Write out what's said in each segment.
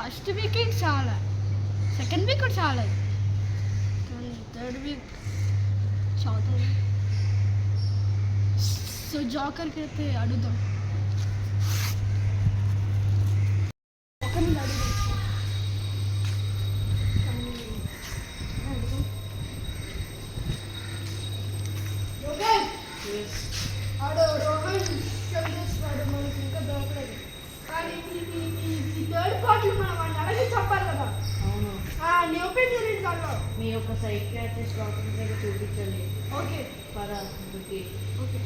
First week చాలా, second week కూడా చాలా, థర్డ్ వీక్ చదువుతుంది. సో జాకర్కి అయితే అడుగుదాం. ఆడు రోహన్ చదివేస్తాడు, మనకి ఇంకా దొరకలేదు. కానీ ఈ థర్డ్ పార్టీ మనం వాడిని అలాగే చెప్పాలి కదా. అవును, నీ ఒపీనియన్ ఏంటి దాంట్లో? మీ యొక్క సైకియాట్రిస్ట్ డాక్టర్ దగ్గర చూపించండి. ఓకే పదా ఓకే ఓకే.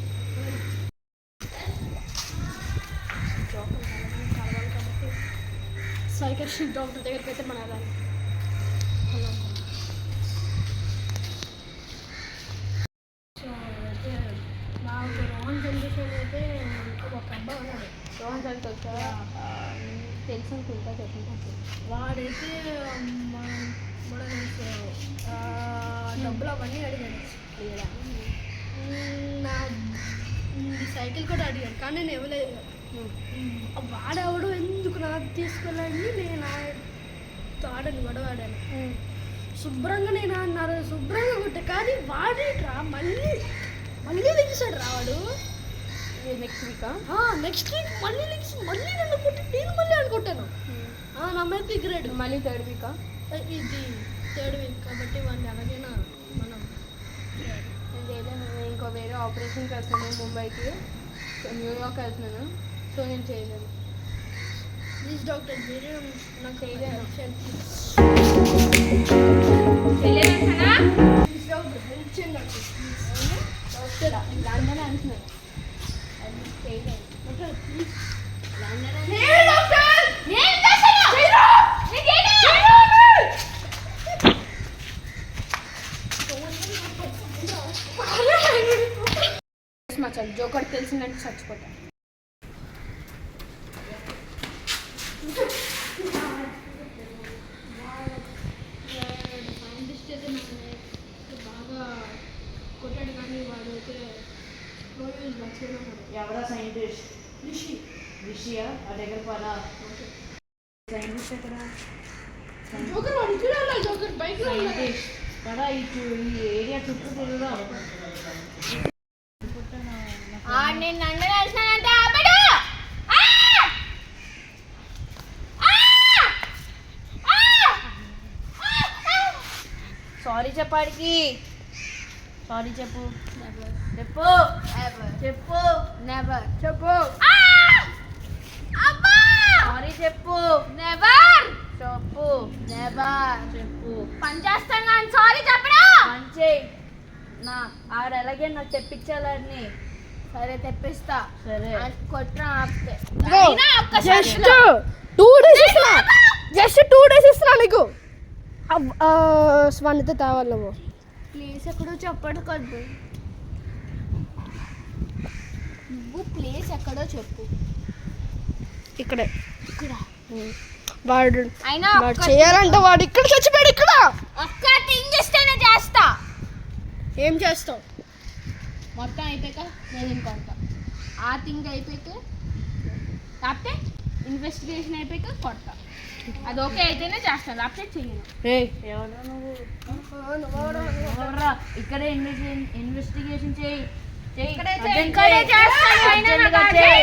సైకియాట్రిస్ట్ డాక్టర్ దగ్గరికి అయితే మనం వెళ్ళాలి. సో అయితే నాకు రోహన్ జనరేషన్ అయితే ఒక అబ్బాయి ఉన్నాడు. రోహన్ సార్ తెలుసా? తెలుసు అనుకుంటా, చెప్పింది. వాడైతే మన డబ్బులు అవన్నీ అడిగాడు. నా సైకిల్ కూడా అడిగాడు, కానీ నేను ఇవ్వలేదు. వాడెవడు ఎందుకు నాకు తీసుకెళ్ళండి, నేను ఆడని గొడవాడాను. శుభ్రంగా నేను అన్నారు, శుభ్రంగా కొట్టా. కానీ వాడేట్రా మళ్ళీ లెగిసాడు రావాడు. నెక్స్ట్ వీకా? నెక్స్ట్ వీక్ మళ్ళీ లెగిసి మళ్ళీ నన్ను కొట్టి నేను మళ్ళీ అనుకుంటాను. నా మీద దిగరాడు. మళ్ళీ థర్డ్ వీకా? ఇది థర్డ్ వీక్ కాబట్టి వాడిని అలాగైనా మనం నేను చేయలేను. ఇంకో వేరే ఆపరేషన్కి వెళ్తున్నాను ముంబైకి, న్యూయార్క్ వెళ్తున్నాను. సో నేను చేయలేను. ప్లీజ్ డాక్టర్ మీరే నాకు చేయలేను. ప్లీజ్ డాక్టర్ హెల్ప్ చేయండి డాక్టర్. డాక్టర్ లండన్ అంటున్నాను, అది చేయలేను. ప్లీజ్ లండన్ మచ్చలు జోకర్ తెలిసిందంటే చచ్చిపోతాను. సైంటిస్ట్ అయితే బాగా కొట్టాడు, కానీ వాడు అయితే రోజు మంచిగా ఉన్నాడు. ఎవరా సైంటిస్ట్? రిషియా? ఆ దగ్గర పదా సైంటిస్ట్ ఎక్కడ? జోకర్ వాడు ఇక్కడ ఉన్నాడు. జోకర్ బైక్ సైంటిస్ట్ పదా ఈ ఏరియా చుట్టూ తిరుగుదా. నేను లండన్ వెళ్తున్నానంటే ఆపడు. సారీ చెప్పాడికి, సారీ చెప్పు చెప్పు చెప్పు నెవర్ చెప్పు సారీ చెప్పు నెవర్ చెప్పు నెవర్ చెప్పు పనిచేస్తాను కానీ సారీ చెప్పడా. మంచి నా ఆడ ఎలాగే నాకు తెప్పించాలని. సరే తెప్పిస్తా. సరే కొట్రా ఆపితే జస్ట్ 2 days ఇస్తున్నా, జస్ట్ 2 days ఇస్తున్నా నీకు. స్వన్నిత తేవాలి నువ్వు. ప్లేస్ ఎక్కడో చెప్పడు కదా, నువ్వు ప్లేస్ ఎక్కడో చెప్పు. ఇక్కడే. ఇక్కడ వాడు అయినా వాడు చేయాలంటే వాడు ఇక్కడ చచ్చిపోయాడు. ఇక్కడ ఒక్క థింగ్ చేస్తేనే చేస్తా. ఏం చేస్తావు? మొత్తం అయిపోయాక నేను ఇంకొడతా. ఆ థింగ్ అయిపోయాక లేకపోతే ఇన్వెస్టిగేషన్ అయిపోయాక కొడతా. అది ఓకే అయితేనే చేస్తాను, లేకపోతే చెయ్యను. ఎవరా నువ్వు? ఎవర్రా? ఇక్కడే ఇన్వెస్టిగేషన్ చేయి. ఇక్కడే చేస్తాను. అయినా నాకు చేయి.